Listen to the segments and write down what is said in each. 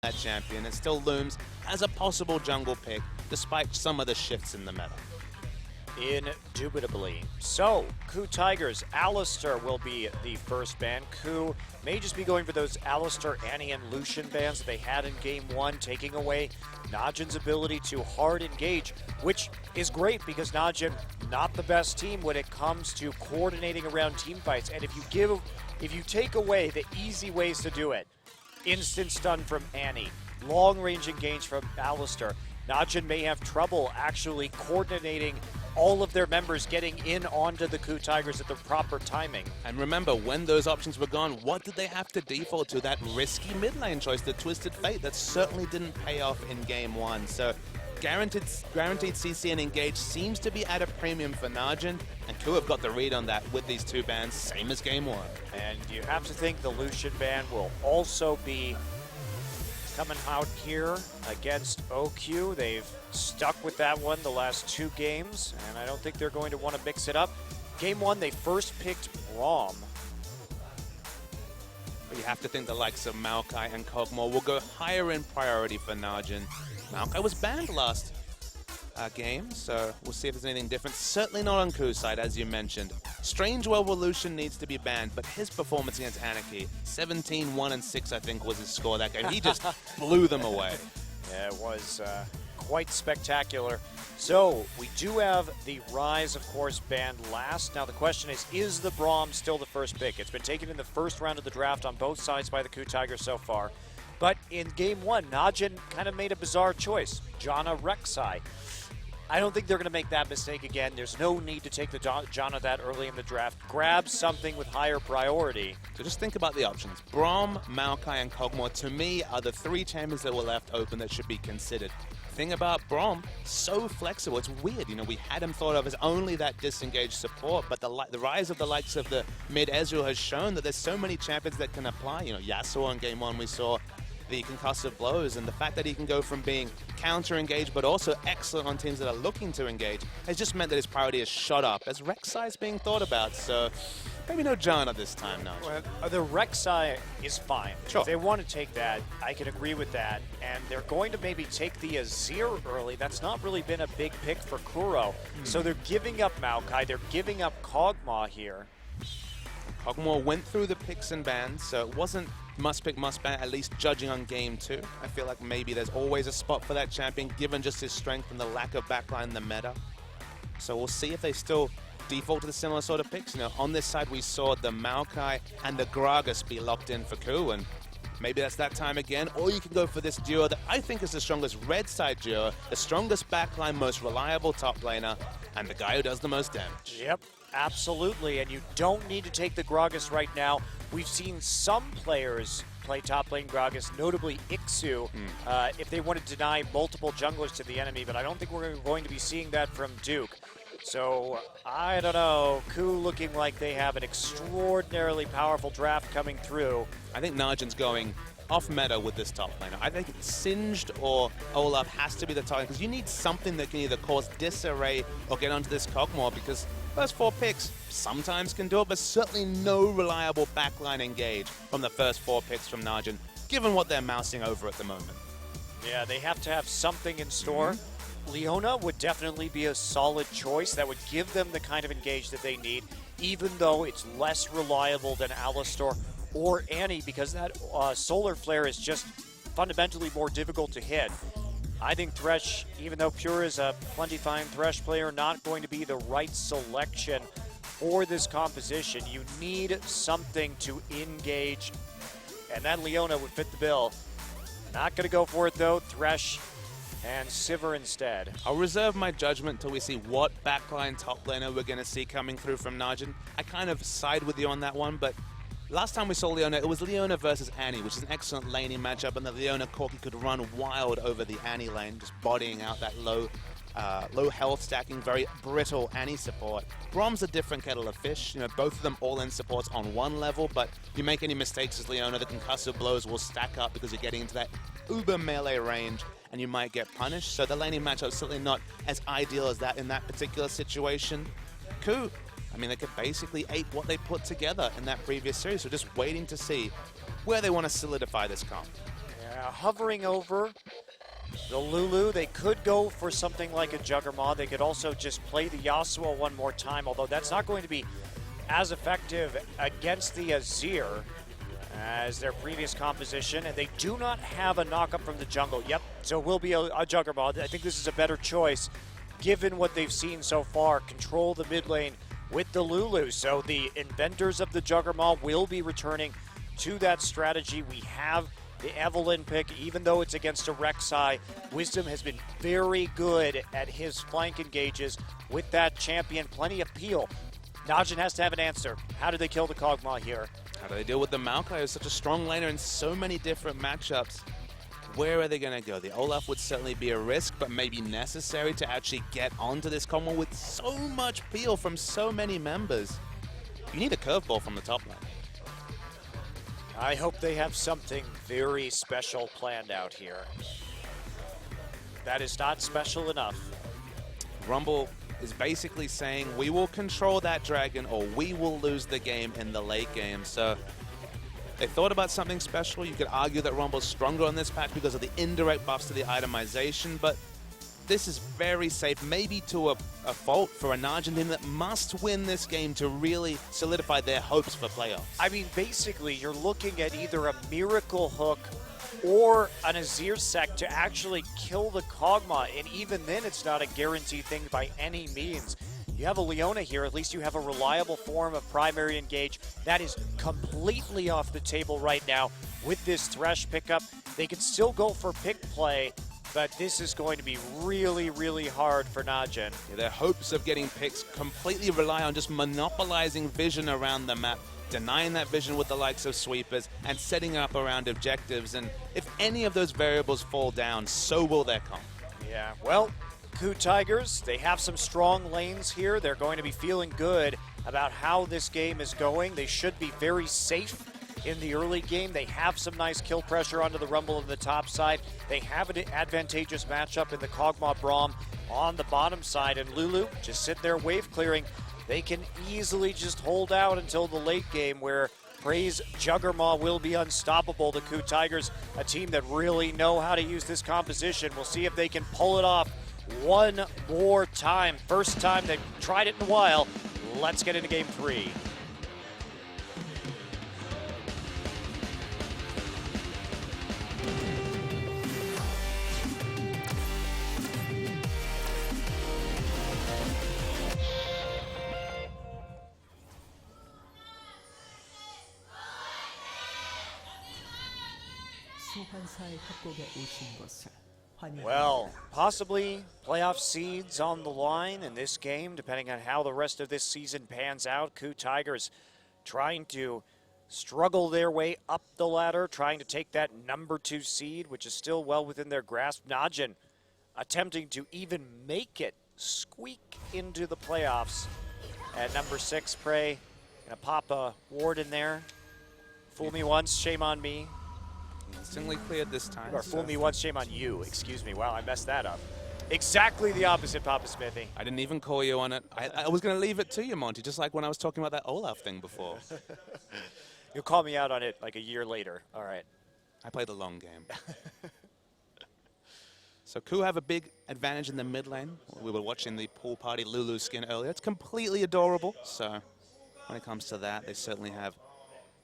that champion and still looms as a possible jungle pick despite some of the shifts in the meta. Indubitably. So, KOO Tigers, Alistar will be the first ban. KOO may just be going for those Alistar, Annie, and Lucian bans that they had in Game 1, taking away Najin's ability to hard engage, which is great because Najin, not the best team when it comes to coordinating around team fights. And if you take away the easy ways to do it, instant stun from Annie, long range engage from Alistar, Najin may have trouble actually coordinating all of their members getting in onto the KOO Tigers at the proper timing. And remember, when those options were gone, what did they have to default to? That risky mid lane choice, the Twisted Fate, that certainly didn't pay off in Game 1. So guaranteed CC and engage seems to be at a premium for Najin, and KOO have got the read on that with these two bans, same as Game 1. And you have to think the Lucian ban will also be coming out here against OQ. They've stuck with that one the last 2 games, and I don't think they're going to want to mix it up. Game 1, they first picked Braum. But you have to think the likes of Maokai and Kog'Maw will go higher in priority for Najin. Maokai was banned last game, so we'll see if there's anything different. Certainly not on KOO's side, as you mentioned. Strange World Revolution needs to be banned, but his performance against Anarchy, 17, 1, and 6, I think, was his score that game. He just blew them away. Yeah, it was quite spectacular. So, we do have the Rise, of course, banned last. Now, the question is the Braum still the first pick? It's been taken in the first round of the draft on both sides by the KOO Tigers so far. But in Game 1, Najin kind of made a bizarre choice. Janna Rek'Sai. I don't think they're going to make that mistake again. There's no need to take the Janna that early in the draft. Grab something with higher priority. So just think about the options. Braum, Maokai, and Kog'Maw, to me, are the 3 champions that were left open that should be considered. Thing about Braum, so flexible. It's weird, you know, we had him thought of as only that disengaged support, but the rise of the likes of the mid Ezreal has shown that there's so many champions that can apply. You know, Yasuo in Game 1 we saw the concussive blows, and the fact that he can go from being counter-engaged but also excellent on teams that are looking to engage has just meant that his priority has shot up as Rek'Sai is being thought about. So maybe no Janna this time now. Well, the Rek'Sai is fine. Sure. If they want to take that, I can agree with that. And they're going to maybe take the Azir early. That's not really been a big pick for Kuro. So they're giving up Maokai. They're giving up Kog'Maw here. Kog'Maw went through the picks and bans, so it wasn't must pick, must ban, at least judging on Game 2. I feel like maybe there's always a spot for that champion, given just his strength and the lack of backline in the meta. So we'll see if they still default to the similar sort of picks. You know, on this side, we saw the Maokai and the Gragas be locked in for KOO, and maybe that's that time again. Or you can go for this duo that I think is the strongest red side duo, the strongest backline, most reliable top laner, and the guy who does the most damage. Yep, absolutely. And you don't need to take the Gragas right now. We've seen some players play top lane Gragas, notably Ixu, if they want to deny multiple junglers to the enemy, but I don't think we're going to be seeing that from Duke. So, I don't know, KOO looking like they have an extraordinarily powerful draft coming through. I think Najin's going off meta with this top laner. I think Singed or Olaf has to be the target, because you need something that can either cause disarray or get onto this Kog'Maw, because first 4 picks sometimes can do it, but certainly no reliable backline engage from the first 4 picks from Najin, given what they're mousing over at the moment. Yeah, they have to have something in store. Leona would definitely be a solid choice that would give them the kind of engage that they need, even though it's less reliable than Alistar or Annie, because that Solar Flare is just fundamentally more difficult to hit. I think Thresh, even though Pure is a plenty fine Thresh player, not going to be the right selection for this composition. You need something to engage, and that Leona would fit the bill. Not going to go for it, though. Thresh and Sivir instead. I'll reserve my judgment till we see what backline top laner we're going to see coming through from Najin. I kind of side with you on that one, but last time we saw Leona, it was Leona versus Annie, which is an excellent laning matchup, and the Leona Corki could run wild over the Annie lane, just bodying out that low health stacking, very brittle Annie support. Braum's a different kettle of fish. You know, both of them all-in supports on one level, but you make any mistakes as Leona, the concussive blows will stack up because you're getting into that uber melee range, and you might get punished. So the laning matchup is certainly not as ideal as that in that particular situation. KOO, I mean, they could basically ape what they put together in that previous series. So just waiting to see where they want to solidify this comp. Yeah, hovering over the Lulu. They could go for something like a Juggernaut. They could also just play the Yasuo one more time, although that's not going to be as effective against the Azir as their previous composition, and they do not have a knock-up from the jungle. Yep, so it will be a Juggernaut. I think this is a better choice given what they've seen so far. Control the mid lane with the Lulu, so the inventors of the Juggernaut will be returning to that strategy. We have the Evelynn pick, even though it's against a Rek'Sai. Wisdom has been very good at his flank engages with that champion. Plenty of peel. Najin has to have an answer. How do they kill the Kog'Maw here? How do they deal with the Maokai, who's such a strong laner in so many different matchups? Where are they going to go? The Olaf would certainly be a risk, but maybe necessary to actually get onto this combo with so much peel from so many members. You need a curveball from the top lane. I hope they have something very special planned out here. That is not special enough. Rumble is basically saying, we will control that dragon or we will lose the game in the late game. So they thought about something special. You could argue that Rumble's stronger on this patch because of the indirect buffs to the itemization, but this is very safe, maybe to a fault for a Najin team that must win this game to really solidify their hopes for playoffs. I mean, basically, you're looking at either a Miracle Hook or an Azir Sec to actually kill the Kog'Maw, and even then it's not a guaranteed thing by any means. You have a Leona here, at least you have a reliable form of primary engage. That is completely off the table right now with this Thresh pickup. They can still go for pick play, but this is going to be really, really hard for Najin. Yeah, their hopes of getting picks completely rely on just monopolizing vision around the map, denying that vision with the likes of sweepers, and setting up around objectives. And if any of those variables fall down, so will their comp. Yeah, well, KOO Tigers, they have some strong lanes here. They're going to be feeling good about how this game is going. They should be very safe in the early game. They have some nice kill pressure onto the Rumble on the top side. They have an advantageous matchup in the Kog'Maw Braum on the bottom side, and Lulu just sit there wave clearing. They can easily just hold out until the late game where Praise Juggernaut will be unstoppable. The KOO Tigers, a team that really know how to use this composition. We'll see if they can pull it off one more time. First time they've tried it in a while. Let's get into game 3. Well, possibly playoff seeds on the line in this game, depending on how the rest of this season pans out. KOO Tigers trying to struggle their way up the ladder, trying to take that number 2 seed, which is still well within their grasp. Najin attempting to even make it squeak into the playoffs at number 6. Prey gonna pop a ward in there. Fool me once, shame on me. Instantly cleared this time. Or fool me once, shame on you. Excuse me. Wow, I messed that up. Exactly the opposite, Papa Smithy. I didn't even call you on it. I was going to leave it to you, Monty, just like when I was talking about that Olaf thing before. You'll call me out on it like a year later. All right. I play the long game. So KOO have a big advantage in the mid lane. We were watching the pool party Lulu skin earlier. It's completely adorable. So when it comes to that, they certainly have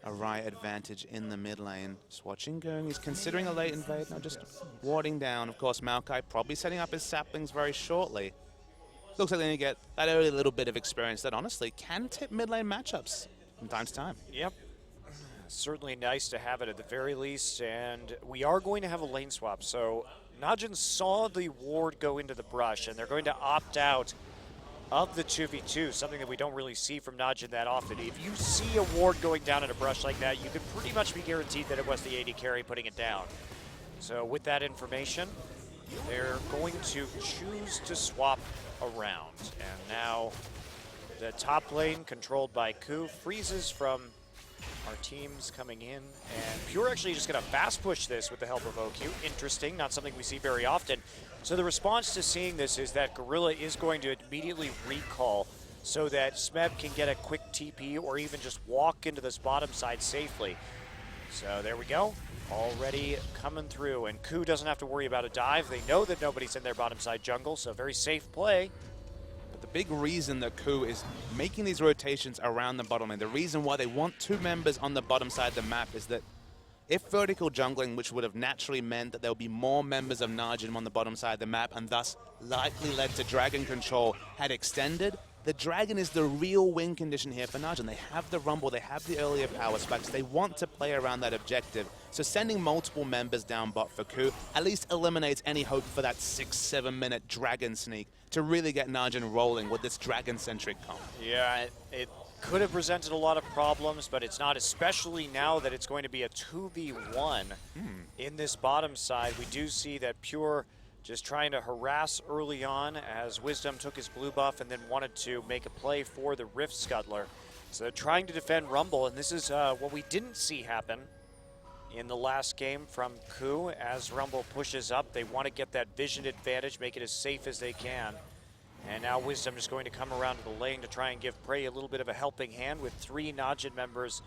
a right advantage in the mid lane. Just watching going. He's considering a late invade. Now just warding down. Of course, Maokai probably setting up his saplings very shortly. Looks like they're going to get that early little bit of experience that honestly can tip mid lane matchups from time to time. Yep. Certainly nice to have it at the very least. And we are going to have a lane swap. So Najin saw the ward go into the brush, and they're going to opt out of the 2v2, something that we don't really see from Najin that often. If you see a ward going down in a brush like that, you can pretty much be guaranteed that it was the AD carry putting it down. So with that information, they're going to choose to swap around. And now the top lane, controlled by KOO, freezes from our teams coming in. And Pure actually just going to fast push this with the help of OQ. Interesting, not something we see very often. So the response to seeing this is that Gorilla is going to immediately recall so that Smeb can get a quick TP or even just walk into this bottom side safely. So there we go. already coming through, and KOO doesn't have to worry about a dive. They know that nobody's in their bottom side jungle, so very safe play. But the big reason that KOO is making these rotations around the bottom lane, the reason why they want 2 members on the bottom side of the map is that if vertical jungling, which would have naturally meant that there would be more members of Najin on the bottom side of the map and thus likely led to dragon control, had extended, the dragon is the real win condition here for Najin. They have the rumble, they have the earlier power spikes, they want to play around that objective. So sending multiple members down bot for KOO at least eliminates any hope for that 6-7 minute dragon sneak to really get Najin rolling with this dragon-centric comp. Yeah, it could have presented a lot of problems, but it's not, especially now that it's going to be a 2v1 in this bottom side. We do see that Pure just trying to harass early on as Wisdom took his blue buff and then wanted to make a play for the Rift Scuttler. So they're trying to defend Rumble, and this is what we didn't see happen in the last game from KOO. As Rumble pushes up, they want to get that vision advantage, make it as safe as they can. And now Wisdom is going to come around to the lane to try and give Prey a little bit of a helping hand with 3 Najin members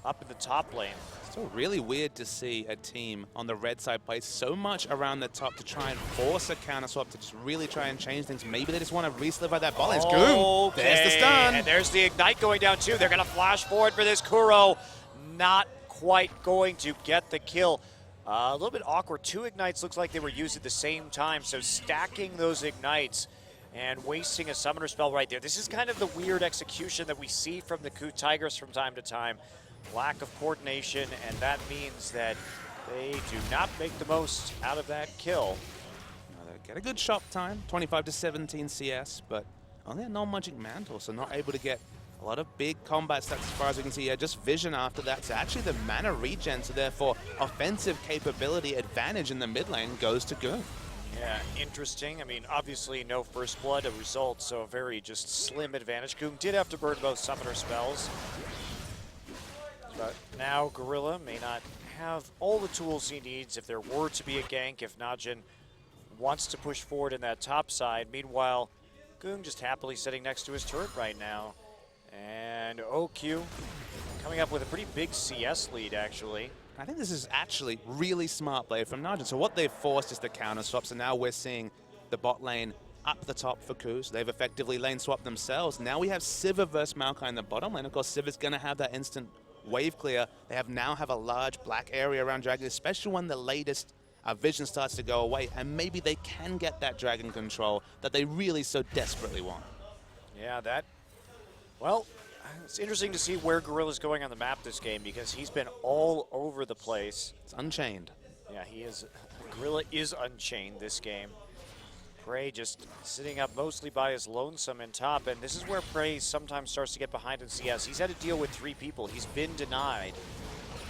up in the top lane. Still really weird to see a team on the red side play so much around the top to try and force a counter swap to just really try and change things. Maybe they just want to re-solidify that ball lane. Okay. There's the stun. And there's the Ignite going down too. They're going to flash forward for this KOO. Not quite going to get the kill. A little bit awkward. 2 Ignites looks like they were used at the same time. So stacking those Ignites and wasting a summoner spell right there. This is kind of the weird execution that we see from the KOO Tigers from time to time. Lack of coordination, and that means that they do not make the most out of that kill. They get a good shot time, 25 to 17 CS, but only a non-magic mantle, so not able to get a lot of big combat stats as far as we can see. Yeah, just vision after that. So actually the mana regen, so therefore offensive capability advantage in the mid lane goes to KOO. Yeah, interesting. I mean, obviously no first blood a result, so a very just slim advantage. KOO did have to burn both summoner spells. But now Gorilla may not have all the tools he needs if there were to be a gank, if Najin wants to push forward in that top side. Meanwhile, KOO just happily sitting next to his turret right now. And OQ coming up with a pretty big CS lead, actually. I think this is actually really smart play from Najin. So what they've forced is the counter swap, so now we're seeing the bot lane up the top for KOO. So they've effectively lane swapped themselves. Now we have Sivir versus Maokai in the bottom lane. Of course, Sivir's going to have that instant wave clear. They now have a large black area around Dragon, especially when the latest vision starts to go away, and maybe they can get that Dragon control that they really so desperately want. Yeah, well, it's interesting to see where Gorilla's going on the map this game, because he's been all over the place. It's Unchained. Yeah, he is. Gorilla is Unchained this game. Prey just sitting up mostly by his lonesome in top, and this is where Prey sometimes starts to get behind in CS. He's had to deal with 3 people. He's been denied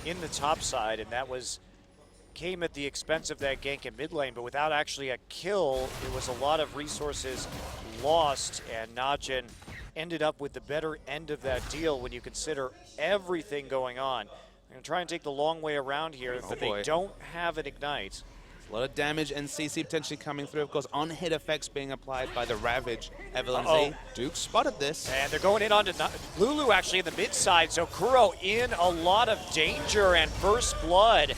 in the top side, and that came at the expense of that gank in mid lane, but without actually a kill, it was a lot of resources lost, and Najin ended up with the better end of that deal when you consider everything going on. They're going to try and take the long way around here, but they don't have an Ignite. A lot of damage and CC potentially coming through. Of course, on-hit effects being applied by the Ravage. Evelyn Z. Duke spotted this. And they're going in onto Lulu actually in the mid side, so KOO in a lot of danger, and First Blood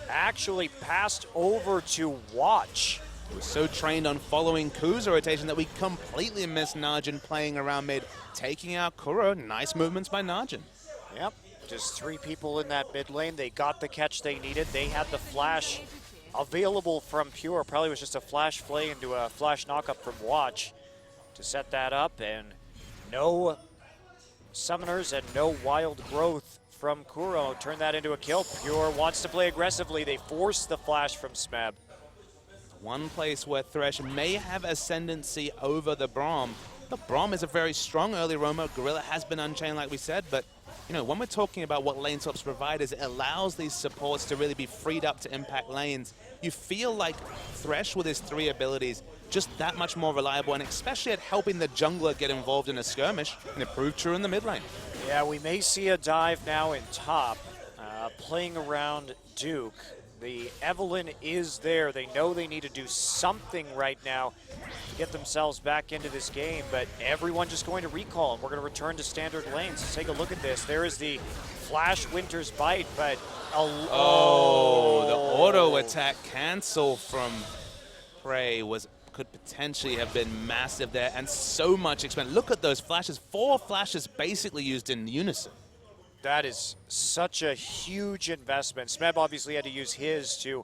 actually passed over to Watch. He was so trained on following KOO's rotation that we completely missed Najin playing around mid, taking out KOO. Nice movements by Najin. Yep, just 3 people in that mid lane. They got the catch they needed. They had the flash available from Pure. Probably was just a flash play into a flash knockup from Watch to set that up, and no summoners and no wild growth from KOO. Turn that into a kill. Pure wants to play aggressively. They force the flash from Smeb. One place where Thresh may have ascendancy over the Braum. The Braum is a very strong early roamer. Gorilla has been unchained like we said, but you know, when we're talking about what lane swaps provide, is it allows these supports to really be freed up to impact lanes. You feel like Thresh with his 3 abilities, just that much more reliable, and especially at helping the jungler get involved in a skirmish, and it proved true in the mid lane. Yeah, we may see a dive now in top, playing around Duke. The Evelyn is there. They know they need to do something right now to get themselves back into this game, but everyone just going to recall, and we're going to return to standard lanes. Let's take a look at this. There is the Flash Winter's Bite, but the auto attack cancel from Prey could potentially have been massive there, and so much expense. Look at those flashes. 4 flashes basically used in unison. That is such a huge investment. Smeb obviously had to use his to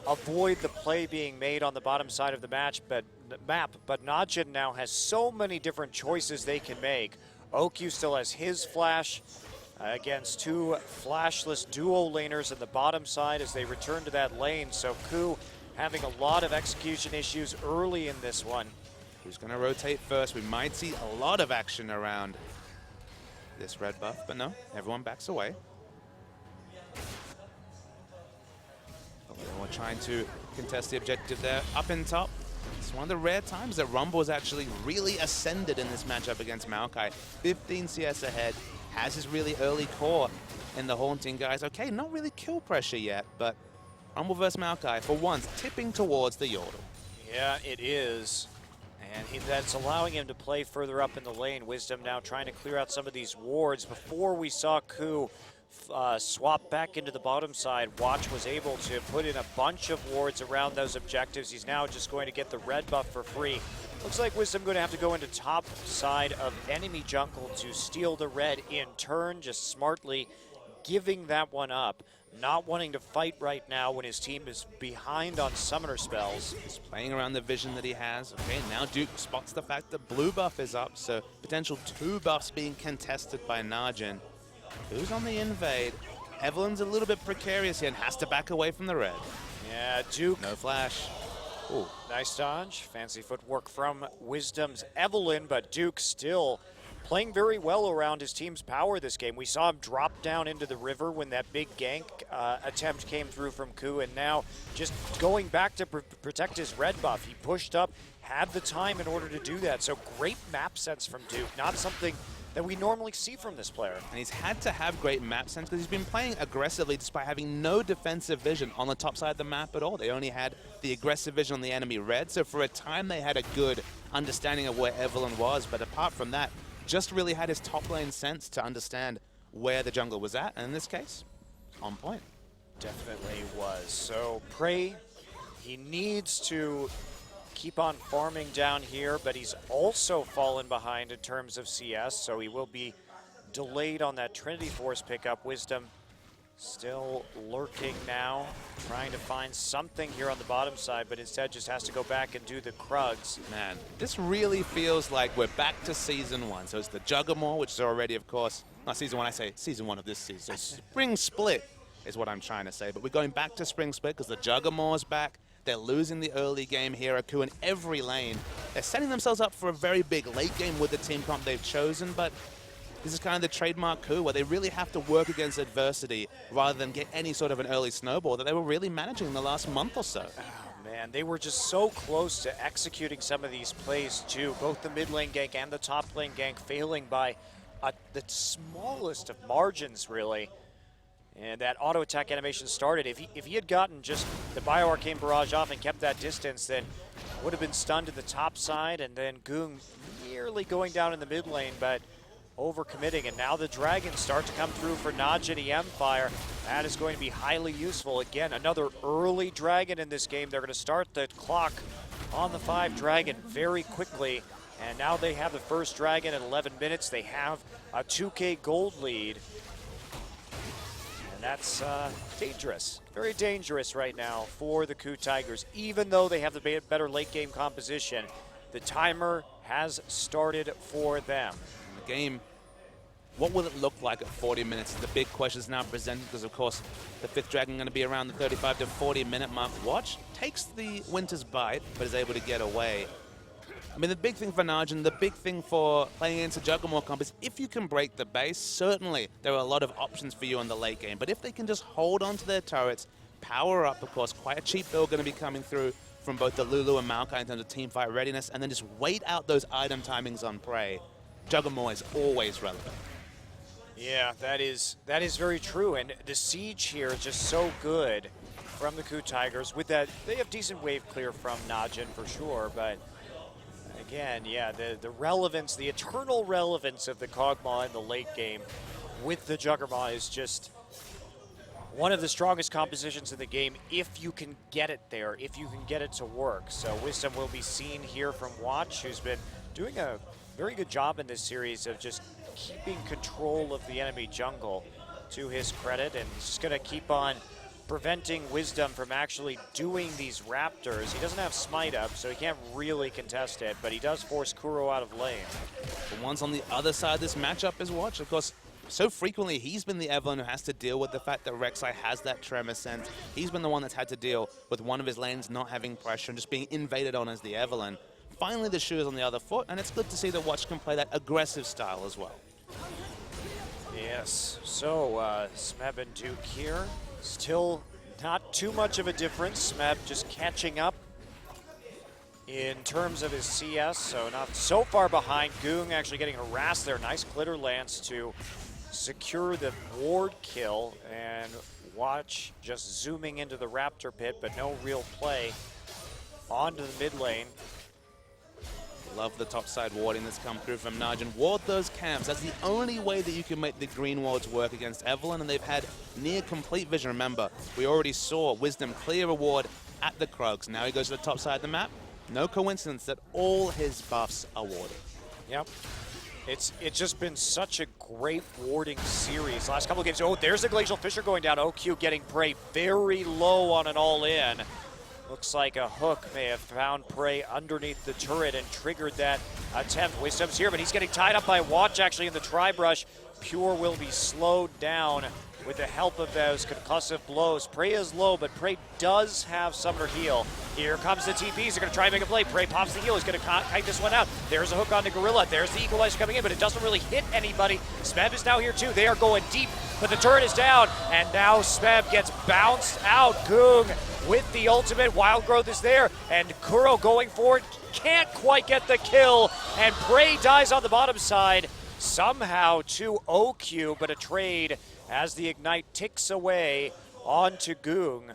avoid the play being made on the bottom side of the map, but Najin now has so many different choices they can make. OQ still has his flash against 2 flashless duo laners in the bottom side as they return to that lane. So KOO having a lot of execution issues early in this one. Who's going to rotate first? We might see a lot of action around this red buff, but no, everyone backs away. We're trying to contest the objective there. Up in top, it's one of the rare times that Rumble has actually really ascended in this matchup against Maokai. 15 CS ahead, has his really early core in the Haunting guys. Okay, not really kill pressure yet, but Rumble versus Maokai, for once, tipping towards the Yordle. Yeah, it is. And that's allowing him to play further up in the lane. Wisdom now trying to clear out some of these wards. Before we saw KOO swap back into the bottom side, Watch was able to put in a bunch of wards around those objectives. He's now just going to get the red buff for free. Looks like Wisdom going to have to go into top side of enemy jungle to steal the red in turn, just smartly giving that one up. Not wanting to fight right now when his team is behind on summoner spells. He's playing around the vision that he has. Okay, now Duke spots the fact that blue buff is up, so potential 2 buffs being contested by Najin. Who's on the invade? Evelyn's a little bit precarious here and has to back away from the red. Yeah, Duke. No flash. Ooh. Nice dodge. Fancy footwork from Wisdom's Evelyn, but Duke still playing very well around his team's power this game. We saw him drop down into the river when that big gank attempt came through from KOO, and now just going back to protect his red buff. He pushed up, had the time in order to do that. So great map sense from Duke, not something that we normally see from this player. And he's had to have great map sense because he's been playing aggressively despite having no defensive vision on the top side of the map at all. They only had the aggressive vision on the enemy red, so for a time they had a good understanding of where Evelyn was, but apart from that, just really had his top lane sense to understand where the jungle was at, and in this case, on point. Definitely was. So Prey, he needs to keep on farming down here, but he's also fallen behind in terms of CS, so he will be delayed on that Trinity Force pickup. Wisdom still lurking now, trying to find something here on the bottom side, but instead just has to go back and do the Krugs. Man, this really feels like we're back to Season 1. So it's the Juggernaut, which is already, of course, not Season 1, I say Season 1 of this season. So Spring Split is what I'm trying to say, but we're going back to Spring Split because the Juggernaut's back. They're losing the early game here at KOO in every lane. They're setting themselves up for a very big late game with the team comp they've chosen, but this is kind of the trademark KOO where they really have to work against adversity rather than get any sort of an early snowball that they were really managing in the last month or so. Oh man, they were just so close to executing some of these plays too. Both the mid lane gank and the top lane gank failing by the smallest of margins, really. And that auto attack animation started. If he had gotten just the Bioarcane barrage off and kept that distance, then would have been stunned to the top side, and then Goong nearly going down in the mid lane, but overcommitting. And now the dragons start to come through for Najin EM Fire. That is going to be highly useful. Again, another early dragon in this game. They're going to start the clock on the 5 dragon very quickly. And now they have the first dragon at 11 minutes. They have a 2K gold lead. That's dangerous, very dangerous right now for the KOO Tigers. Even though they have the better late game composition, the timer has started for them. The game, what will it look like at 40 minutes? The big question is now presented because, of course, the 5th dragon going to be around the 35 to 40 minute mark. Watch takes the Winter's Bite, but is able to get away. I mean, the big thing for Najin, the big thing for playing against a Juggernaut comp is if you can break the base, certainly there are a lot of options for you in the late game. But if they can just hold on to their turrets, power up, of course, quite a cheap build going to be coming through from both the Lulu and Maokai in terms of teamfight readiness, and then just wait out those item timings on Prey, Juggernaut is always relevant. Yeah, that is very true, and the siege here is just so good. from the KOO Tigers. With that, they have decent wave clear from Najin for sure, but again, yeah, the relevance, the eternal relevance of the Kog'Maw in the late game with the Juggernaut is just one of the strongest compositions in the game if you can get it there, if you can get it to work. So Wisdom will be seen here from Watch, who's been doing a very good job in this series of just keeping control of the enemy jungle to his credit, and he's just going to keep on preventing Wisdom from actually doing these Raptors. He doesn't have Smite up, so he can't really contest it, but he does force Kuro out of lane. The ones on the other side of this matchup is Watch. Of course, so frequently he's been the Evelyn who has to deal with the fact that Rek'Sai has that Tremor sense. He's been the one that's had to deal with one of his lanes not having pressure and just being invaded on as the Evelyn. Finally, the shoe is on the other foot, and it's good to see that Watch can play that aggressive style as well. Yes, so Smeb and Duke here. Still not too much of a difference. Smeb just catching up in terms of his CS, so not so far behind. Goong actually getting harassed there. Nice glitter lance to secure the ward kill, and Watch just zooming into the Raptor pit, but no real play onto the mid lane. Love the topside warding that's come through from Najin. Ward those camps. That's the only way that you can make the green wards work against Evelyn, and they've had near complete vision. Remember, we already saw Wisdom clear a ward at the Krugs. Now he goes to the top side of the map. No coincidence that all his buffs are warded. Yep. It's just been such a great warding series. Last couple of games. Oh, there's the Glacial Fissure going down. OQ getting Prey very low on an all-in. Looks like a hook may have found Prey underneath the turret and triggered that attempt. Wisdom's here, but he's getting tied up by Watch actually in the tri-brush. Pure will be slowed down with the help of those concussive blows. Prey is low, but Prey does have Summoner Heal. Here comes the TPs. They're going to try and make a play. Prey pops the heal. He's going to kite this one out. There's a hook on the Gorilla. There's the Equalizer coming in, but it doesn't really hit anybody. Smeb is now here too. They are going deep, but the turret is down, and now Smeb gets bounced out. Goong with the ultimate. Wild Growth is there, and Kuro going for it. Can't quite get the kill, and Prey dies on the bottom side. Somehow to OQ, but a trade as the Ignite ticks away onto Goong.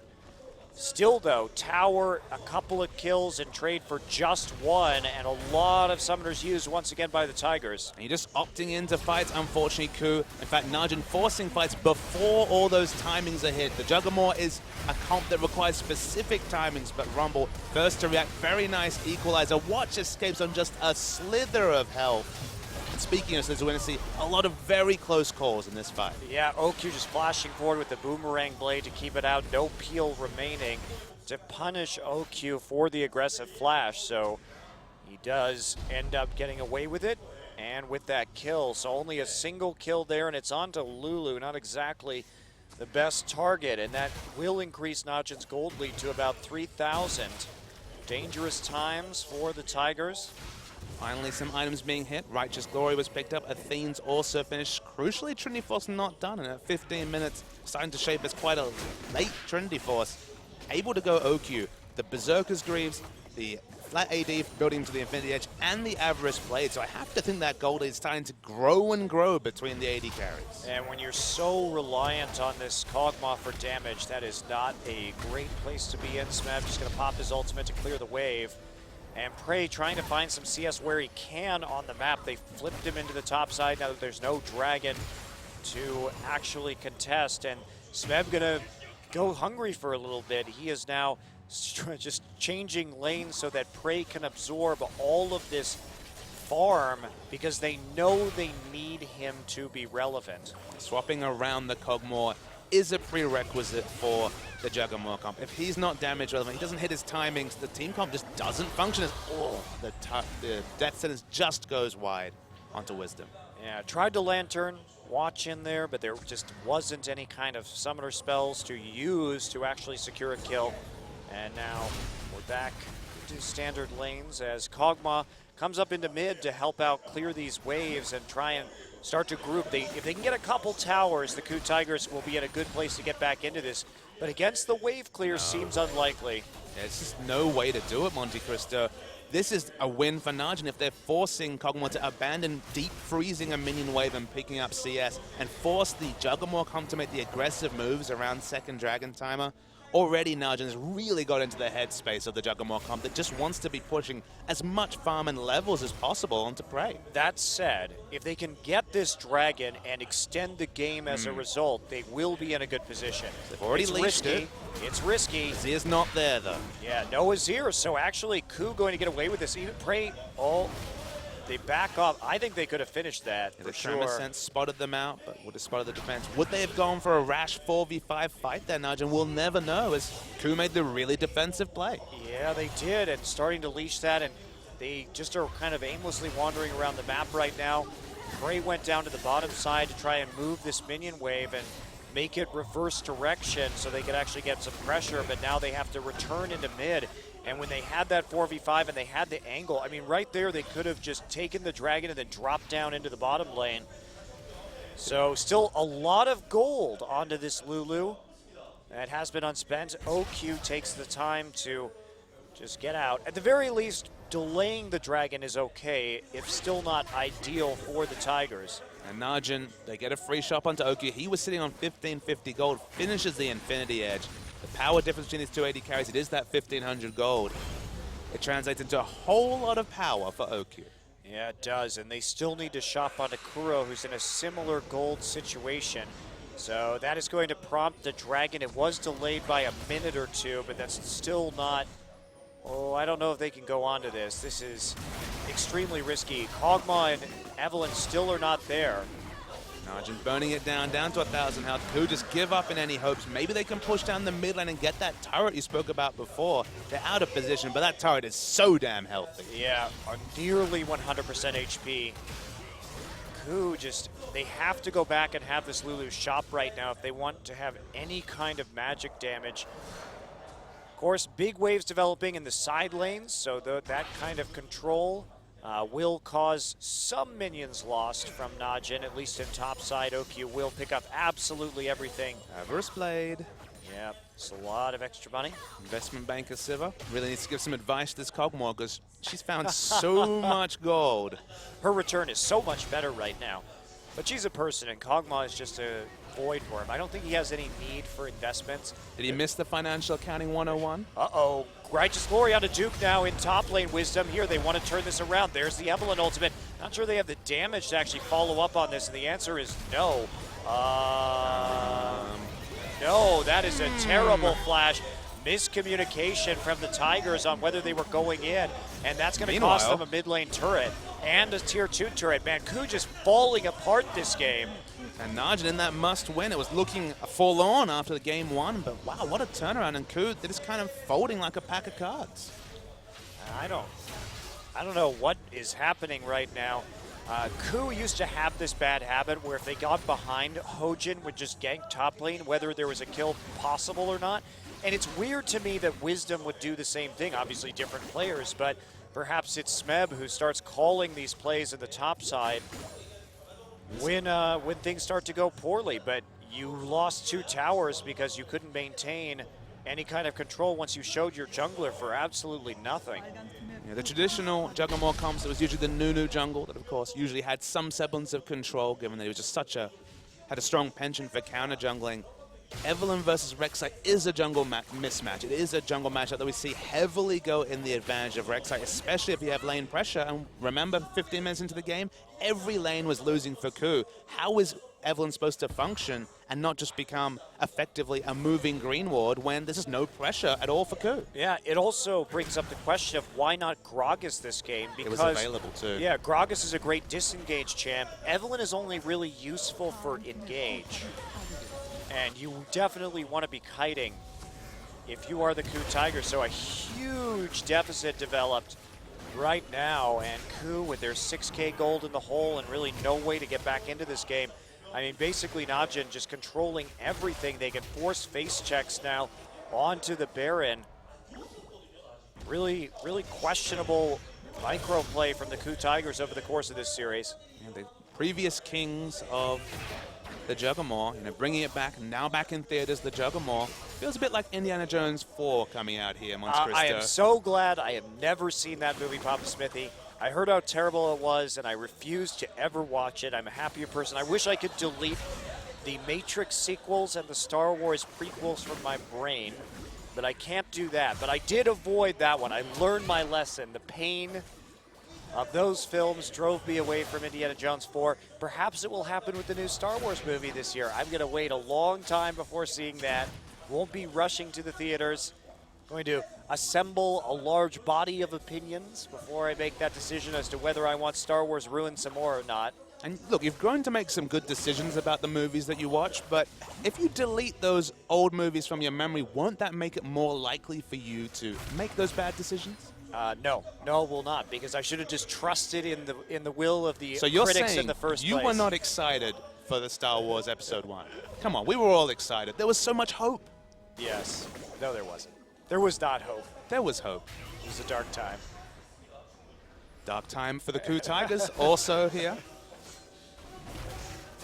Still though, Tower, a couple of kills and trade for just one, and a lot of summoners used once again by the Tigers. And you're just opting into fights, unfortunately, KOO. In fact, Najin forcing fights before all those timings are hit. The Juggernaut is a comp that requires specific timings, but Rumble first to react. Very nice Equalizer. Watch escapes on just a slither of health. Speaking of this, we're going to see a lot of very close calls in this fight. Yeah, OQ just flashing forward with the Boomerang Blade to keep it out. No peel remaining to punish OQ for the aggressive flash. So he does end up getting away with it and with that kill. So only a single kill there, and it's on to Lulu. Not exactly the best target, and that will increase Najin's gold lead to about 3,000. Dangerous times for the Tigers. Finally, some items being hit. Righteous Glory was picked up. Athene's also finished. Crucially, Trinity Force not done. And at 15 minutes, starting to shape as quite a late Trinity Force. Able to go OQ. The Berserker's Greaves, the flat AD building to the Infinity Edge, and the Avarice Blade. So I have to think that gold is starting to grow and grow between the AD carries. And when you're so reliant on this Kog'Maw for damage, that is not a great place to be in. Smeb just going to pop his ultimate to clear the wave. And Prey trying to find some CS where he can on the map. They flipped him into the top side now that there's no dragon to actually contest. And Smeb gonna go hungry for a little bit. He is now just changing lanes so that Prey can absorb all of this farm because they know they need him to be relevant. Swapping around the Kog'Maw is a prerequisite for the Juggernaut comp. If he's not damage relevant, he doesn't hit his timings, the team comp just doesn't function as, the death sentence just goes wide onto Wisdom. Yeah, tried to Lantern, Watch in there, but there just wasn't any kind of summoner spells to use to actually secure a kill. And now we're back to standard lanes as Kog'Maw comes up into mid to help out clear these waves and try and start to group. If they can get a couple towers, the KOO Tigers will be in a good place to get back into this. But against the wave clear seems unlikely. There's just no way to do it, Monte Cristo. This is a win for Najin if they're forcing Kog'Maw to abandon deep freezing a minion wave and picking up CS and force the Juggernaut comp to make the aggressive moves around second Dragon Timer. already Najin has really got into the headspace of the Juggernaut comp that just wants to be pushing as much farm and levels as possible onto Prey. That said, if they can get this dragon and extend the game as a result, they will be in a good position. They've already it's leashed risky. it. It's risky. Azir's not there, though. Yeah, no Azir, so actually KOO going to get away with this. Even Prey, oh, they back up. I think they could have finished that, Yeah, for the sure. Sense spotted them out, but would have spotted the defense. Would they have gone for a rash 4v5 fight there, Najin? We'll never know, as KOO made the really defensive play. Yeah, they did, and starting to leash that, and they just are kind of aimlessly wandering around the map right now. Prey went down to the bottom side to try and move this minion wave and make it reverse direction so they could actually get some pressure, but now they have to return into mid. And when they had that 4v5 and they had the angle, I mean, right there they could have just taken the dragon and then dropped down into the bottom lane. So still a lot of gold onto this Lulu. That has been unspent. OQ takes the time to just get out. At the very least, delaying the dragon is okay, if still not ideal for the Tigers. And Najin, they get a free shot onto OQ. He was sitting on 1550 gold, finishes the Infinity Edge. The power difference between these two AD carries, it is that 1500 gold. It translates into a whole lot of power for OQ. Yeah, it does, and they still need to shop onto Kuro, who's in a similar gold situation. So that is going to prompt the dragon. It was delayed by a minute or two, but that's still not... Oh, I don't know if they can go on to this. This is extremely risky. Kog'Maw and Evelyn still are not there. Najin burning it down to 1,000 health. KOO just give up in any hopes. Maybe they can push down the mid lane and get that turret you spoke about before. They're out of position, but that turret is so damn healthy. Yeah, are nearly 100% HP. KOO just, they have to go back and have this Lulu shop right now if they want to have any kind of magic damage. Of course, big waves developing in the side lanes, so that kind of control will cause some minions lost from Najin, at least in top side. OQ will pick up absolutely everything. Avarice Blade. Yeah, it's a lot of extra money. Investment banker Siva really needs to give some advice to this Kog'Maw because she's found so much gold. Her return is so much better right now. But she's a person, and Kog'Maw is just a void for him. I don't think he has any need for investments. Did he miss the financial accounting 101? Uh-oh. Righteous Glory onto Duke now in top lane. Wisdom here. They want to turn this around. There's the Evelyn ultimate. Not sure they have the damage to actually follow up on this, and the answer is no. No, that is a terrible flash. Miscommunication from the Tigers on whether they were going in, and that's going to cost them a mid lane turret and a tier 2 turret. Man, KOO just falling apart this game. And Najin in that must win. It was looking forlorn after the game one, but wow, what a turnaround. And KOO, they're just kind of folding like a pack of cards. I don't know what is happening right now. KOO used to have this bad habit where if they got behind, Hojin would just gank top lane, whether there was a kill possible or not. And it's weird to me that Wisdom would do the same thing. Obviously different players, but perhaps it's Smeb who starts calling these plays in the top side when things start to go poorly. But you lost 2 towers because you couldn't maintain any kind of control once you showed your jungler for absolutely nothing. Yeah, the traditional Juggernaut comps, it was usually the Nunu jungle that, of course, usually had some semblance of control, given that he was just had a strong penchant for counter jungling. Evelyn versus Rek'Sai is a jungle mismatch. It is a jungle matchup that we see heavily go in the advantage of Rek'Sai, especially if you have lane pressure. And remember, 15 minutes into the game, every lane was losing for KOO. How is Evelyn supposed to function and not just become effectively a moving green ward when there's just no pressure at all for KOO? Yeah, it also brings up the question of why not Gragas this game, because it was available too. Yeah, Gragas is a great disengage champ. Evelyn is only really useful for engage. And you definitely want to be kiting if you are the KOO Tigers. So a huge deficit developed right now, and KOO with their 6K gold in the hole and really no way to get back into this game. I mean, basically Najin just controlling everything. They can force face checks now onto the Baron. Really, really questionable micro play from the KOO Tigers over the course of this series. And the previous kings of the Juggernaut, bringing it back, now back in theaters, the Juggernaut. Feels a bit like Indiana Jones 4 coming out here, Monte Cristo. I am so glad I have never seen that movie, Papa Smithy. I heard how terrible it was, and I refused to ever watch it. I'm a happier person. I wish I could delete the Matrix sequels and the Star Wars prequels from my brain, but I can't do that. But I did avoid that one. I learned my lesson. The pain of those films drove me away from Indiana Jones 4. Perhaps it will happen with the new Star Wars movie this year. I'm going to wait a long time before seeing that. Won't be rushing to the theaters. Going to assemble a large body of opinions before I make that decision as to whether I want Star Wars ruined some more or not. And look, you've grown to make some good decisions about the movies that you watch, but if you delete those old movies from your memory, won't that make it more likely for you to make those bad decisions? No, it will not, because I should have just trusted in the will of the so you're critics saying in the first you place. were not excited for the Star Wars Episode 1. Come on, we were all excited. There was so much hope. Yes. No, there wasn't. There was not hope. There was hope. It was a dark time. Dark time for the KOO Tigers, also here.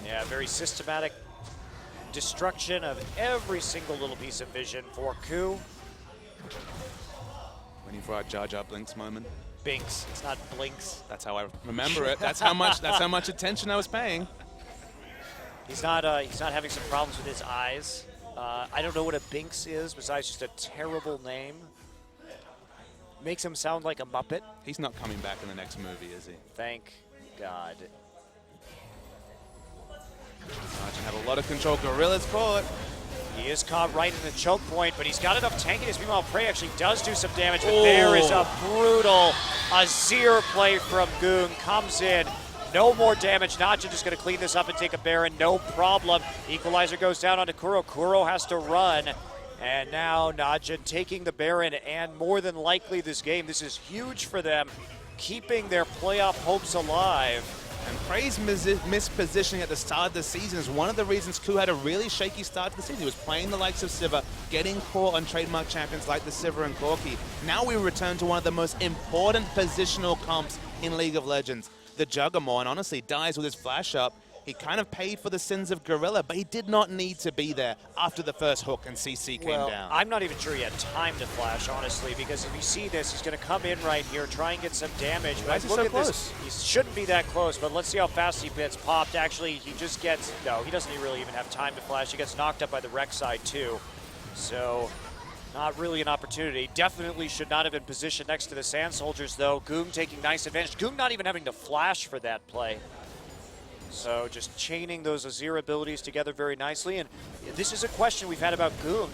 Yeah, very systematic destruction of every single little piece of vision for KOO. Waiting for our Jar Jar Blinks moment. Binks. It's not Blinks. That's how I remember it. That's how much attention I was paying. He's not having some problems with his eyes. I don't know what a Binks is besides just a terrible name. Makes him sound like a Muppet. He's not coming back in the next movie, is he? Thank God. Najin have a lot of control. Gorillas call it. He is caught right in the choke point, but he's got enough tankiness. Meanwhile, Prey actually does do some damage, but there is a brutal Azir play from Goong. Comes in. No more damage. Najin just going to clean this up and take a Baron. No problem. Equalizer goes down onto Kuro. Kuro has to run. And now Najin taking the Baron, and more than likely this game, this is huge for them, keeping their playoff hopes alive. And Prey's mispositioning at the start of the season is one of the reasons KOO had a really shaky start to the season. He was playing the likes of Sivir, getting caught on trademark champions like the Sivir and Corki. Now we return to one of the most important positional comps in League of Legends. The Juggernaut, and honestly, dies with his flash up. He kind of paid for the sins of Gorilla, but he did not need to be there after the first hook and CC came down. I'm not even sure he had time to flash, honestly, because if you see this, he's going to come in right here, try and get some damage. Why is he look so at close? This. He shouldn't be that close, but let's see how fast he gets popped. Actually, he just gets, no, he doesn't really even have time to flash. He gets knocked up by the Rek'Sai, too. So, not really an opportunity. Definitely should not have been positioned next to the Sand Soldiers, though. Goong taking nice advantage. Goong not even having to flash for that play. So just chaining those Azir abilities together very nicely. And this is a question we've had about Goong.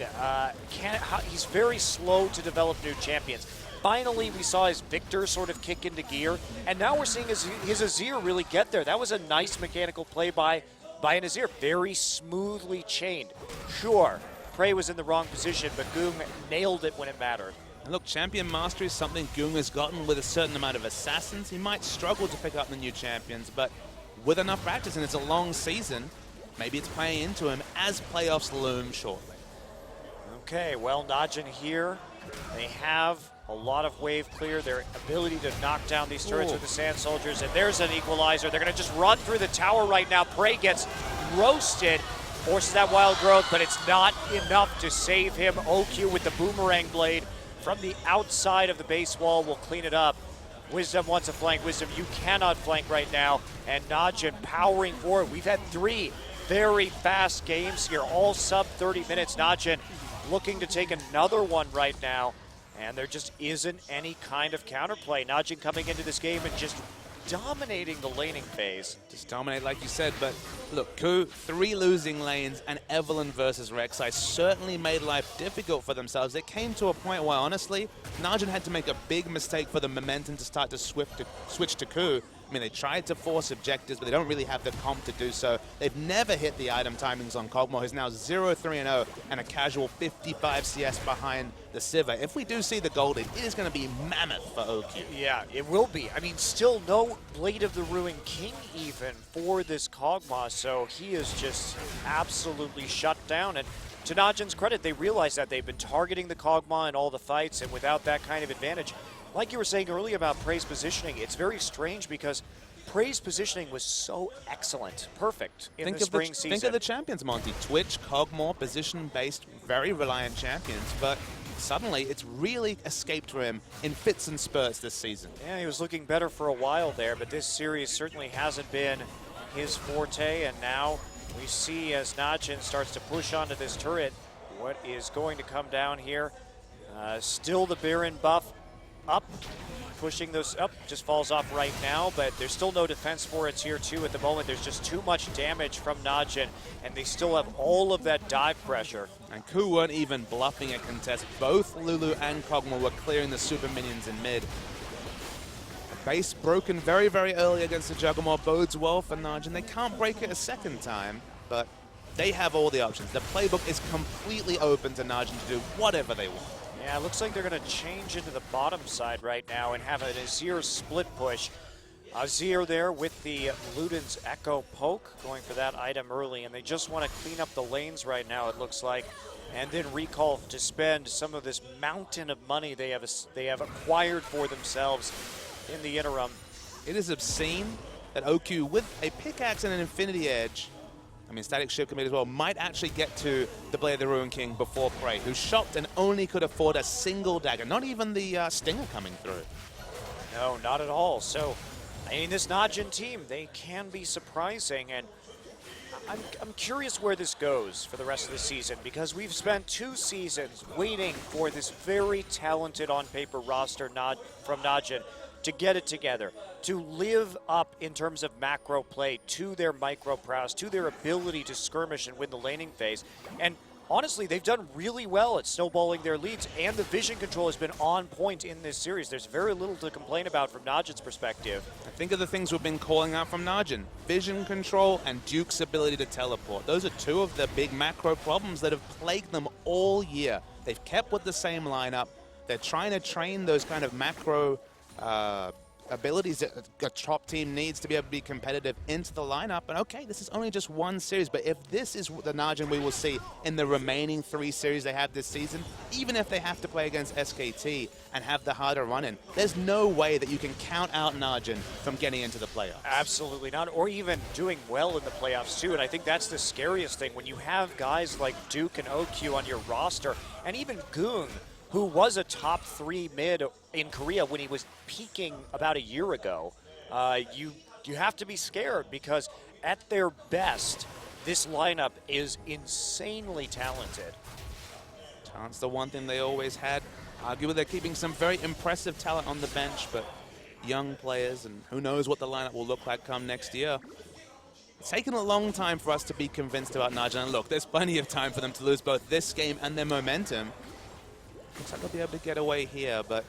He's very slow to develop new champions. Finally, we saw his Victor sort of kick into gear. And now we're seeing his Azir really get there. That was a nice mechanical play by an Azir. Very smoothly chained. Sure, Prey was in the wrong position, but Goong nailed it when it mattered. And look, champion mastery is something Goong has gotten with a certain amount of assassins. He might struggle to pick up the new champions, but with enough practice, and it's a long season, maybe it's playing into him as playoffs loom shortly. Okay, well, Najin here, they have a lot of wave clear, their ability to knock down these turrets with the Sand Soldiers, and there's an equalizer. They're going to just run through the tower right now. Prey gets roasted, forces that wild growth, but it's not enough to save him. OQ with the boomerang blade from the outside of the base wall will clean it up. Wisdom wants a flank. Wisdom, you cannot flank right now. And Najin powering forward. We've had 3 very fast games here, all sub 30 minutes. Najin looking to take another one right now. And there just isn't any kind of counterplay. Najin coming into this game and just dominating the laning phase. Just dominate, like you said, but look, KOO, 3 losing lanes, and Evelyn versus Rek'Sai certainly made life difficult for themselves. It came to a point where, honestly, Najin had to make a big mistake for the momentum to start to switch to KOO. I mean, they tried to force objectives, but they don't really have the comp to do so. They've never hit the item timings on Kog'Maw, who's now 0-3-0 and a casual 55 CS behind the Sivir. If we do see the gold, it is going to be mammoth for OQ. Yeah, it will be. I mean, still no Blade of the Ruined King even for this Kog'Maw, so he is just absolutely shut down. And to Najin's credit, they realize that they've been targeting the Kog'Maw in all the fights, and without that kind of advantage, like you were saying earlier about Prey's positioning, it's very strange because Prey's positioning was so excellent, perfect in the spring season. Think of the champions, Monty. Twitch, Kog'Maw, position-based, very reliant champions, but suddenly it's really escaped from him in fits and spurts this season. Yeah, he was looking better for a while there, but this series certainly hasn't been his forte, and now We see as Najin starts to push onto this turret, what is going to come down here. Still the Baron buff up, pushing those up, just falls off right now, but there's still no defense for it tier 2 at the moment. There's just too much damage from Najin, and they still have all of that dive pressure. And KOO weren't even bluffing a contest. Both Lulu and Kog'Maw were clearing the super minions in mid. The base broken very, very early against the Juggernaut bodes well for Najin. They can't break it a second time, but they have all the options. The playbook is completely open to Najin to do whatever they want. Yeah, it looks like they're going to change into the bottom side right now and have an Azir split push. Azir there with the Luden's Echo Poke, going for that item early, and they just want to clean up the lanes right now, it looks like, and then recall to spend some of this mountain of money they have acquired for themselves in the interim. It is obscene that OQ, with a pickaxe and an Infinity Edge, I mean, Static Ship Commit as well, might actually get to the Blade of the Ruin King before Prey, who shopped and only could afford a single dagger, not even the Stinger coming through. No, not at all. So, I mean, this Najin team, they can be surprising, and I'm curious where this goes for the rest of the season, because we've spent 2 seasons waiting for this very talented on-paper roster from Najin to get it together, to live up in terms of macro play to their micro prowess, to their ability to skirmish and win the laning phase. And honestly, they've done really well at snowballing their leads, and the vision control has been on point in this series. There's very little to complain about from Najin's perspective. I think of the things we've been calling out from Najin. Vision control and Duke's ability to teleport. Those are 2 of the big macro problems that have plagued them all year. They've kept with the same lineup. They're trying to train those kind of macro abilities that a top team needs to be able to be competitive into the lineup. And okay, this is only just 1 series, but if this is the Najin we will see in the remaining 3 series they have this season, even if they have to play against SKT and have the harder run-in, there's no way that you can count out Najin from getting into the playoffs. Absolutely not, or even doing well in the playoffs too. And I think that's the scariest thing, when you have guys like Duke and OQ on your roster, and even Goong, who was a top 3 mid in Korea when he was peaking about a year ago. You have to be scared, because at their best, this lineup is insanely talented. Talent's the one thing they always had. Arguably, they're keeping some very impressive talent on the bench, but young players, and who knows what the lineup will look like come next year. It's taken a long time for us to be convinced about Najin, and look, there's plenty of time for them to lose both this game and their momentum. Looks like they'll be able to get away here, but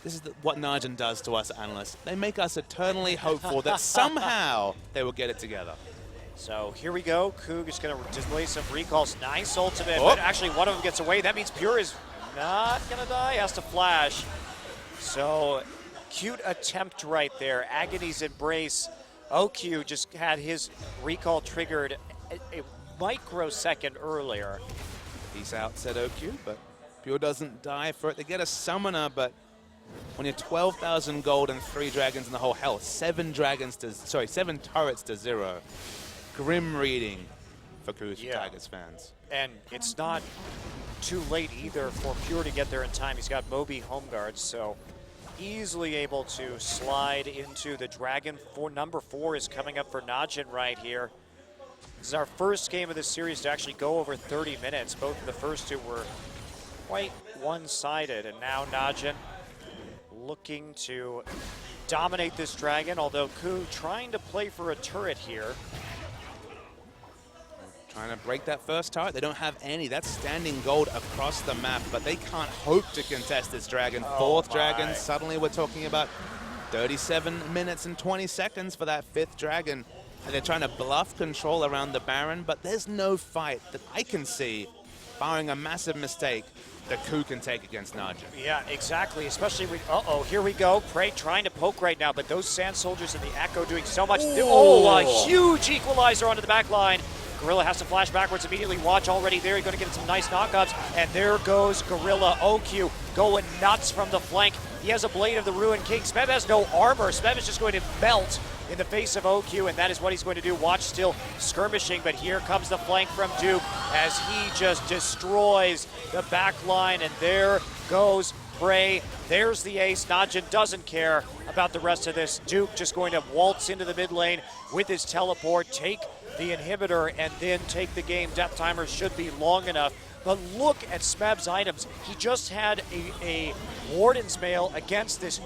this is what Najin does to us analysts. They make us eternally hopeful that somehow they will get it together. So here we go. KOO is going to display some recalls. Nice ultimate, but actually one of them gets away. That means Pure is not going to die. Has to flash. So cute attempt right there. Agony's Embrace. OQ just had his recall triggered a microsecond earlier. Peace out, said OQ, but Pure doesn't die for it. They get a summoner, but when you're 12,000 gold and 3 dragons in the whole hell, 7 turrets to 0. Grim reading for KOO Tigers fans. And it's not too late either for Pure to get there in time. He's got Moby home guards, so easily able to slide into the dragon. Number 4 is coming up for Najin right here. This is our first game of this series to actually go over 30 minutes. Both of the first 2 were quite one-sided, and now Najin looking to dominate this dragon, although KOO trying to play for a turret here. Trying to break that first turret. They don't have any. That's standing gold across the map, but they can't hope to contest this dragon. 4th dragon, suddenly we're talking about 37 minutes and 20 seconds for that 5th dragon. And they're trying to bluff control around the Baron, but there's no fight that I can see, barring a massive mistake, that KOO can take against Najin. Yeah, exactly, especially with, here we go. Prey trying to poke right now, but those Sand Soldiers and the Echo doing so much. A huge equalizer onto the back line. Gorilla has to flash backwards immediately. Watch already there. You're going to get some nice knockups. And there goes Gorilla. OQ going nuts from the flank. He has a Blade of the Ruin King. Smeb has no armor. Smeb is just going to melt in the face of OQ, and that is what he's going to do. Watch still skirmishing, but here comes the flank from Duke as he just destroys the back line, and there goes Prey. There's the ace. Najin doesn't care about the rest of this. Duke just going to waltz into the mid lane with his teleport, take the inhibitor and then take the game. Death timer should be long enough. But look at Smeb's items. He just had a Warden's Mail against this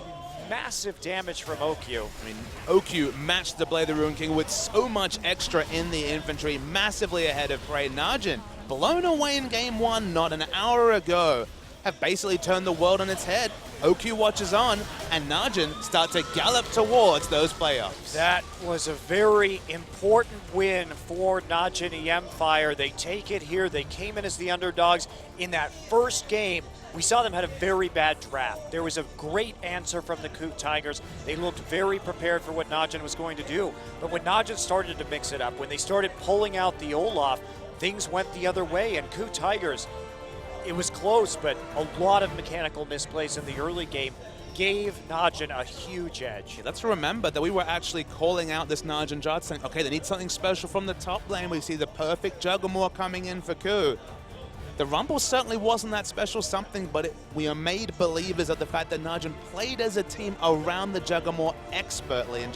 massive damage from OQ. I mean, OQ matched the Blade of the Ruin King with so much extra in the infantry, massively ahead of Prey. Najin, blown away in game one not an hour ago, have basically turned the world on its head. OQ watches on, and Najin start to gallop towards those playoffs. That was a very important win for Najin EM Fire. They take it here. They came in as the underdogs. In that first game, we saw them had a very bad draft. There was a great answer from the KOO Tigers. They looked very prepared for what Najin was going to do. But when Najin started to mix it up, when they started pulling out the Olaf, things went the other way, and KOO Tigers, it was close, but a lot of mechanical misplays in the early game gave Najin a huge edge. Let's remember that we were actually calling out this Najin Jard, saying, okay, they need something special from the top lane. We see the perfect Juggernaut coming in for KOO. The Rumble certainly wasn't that special something, but we are made believers of the fact that Najin played as a team around the Juggernaut expertly. And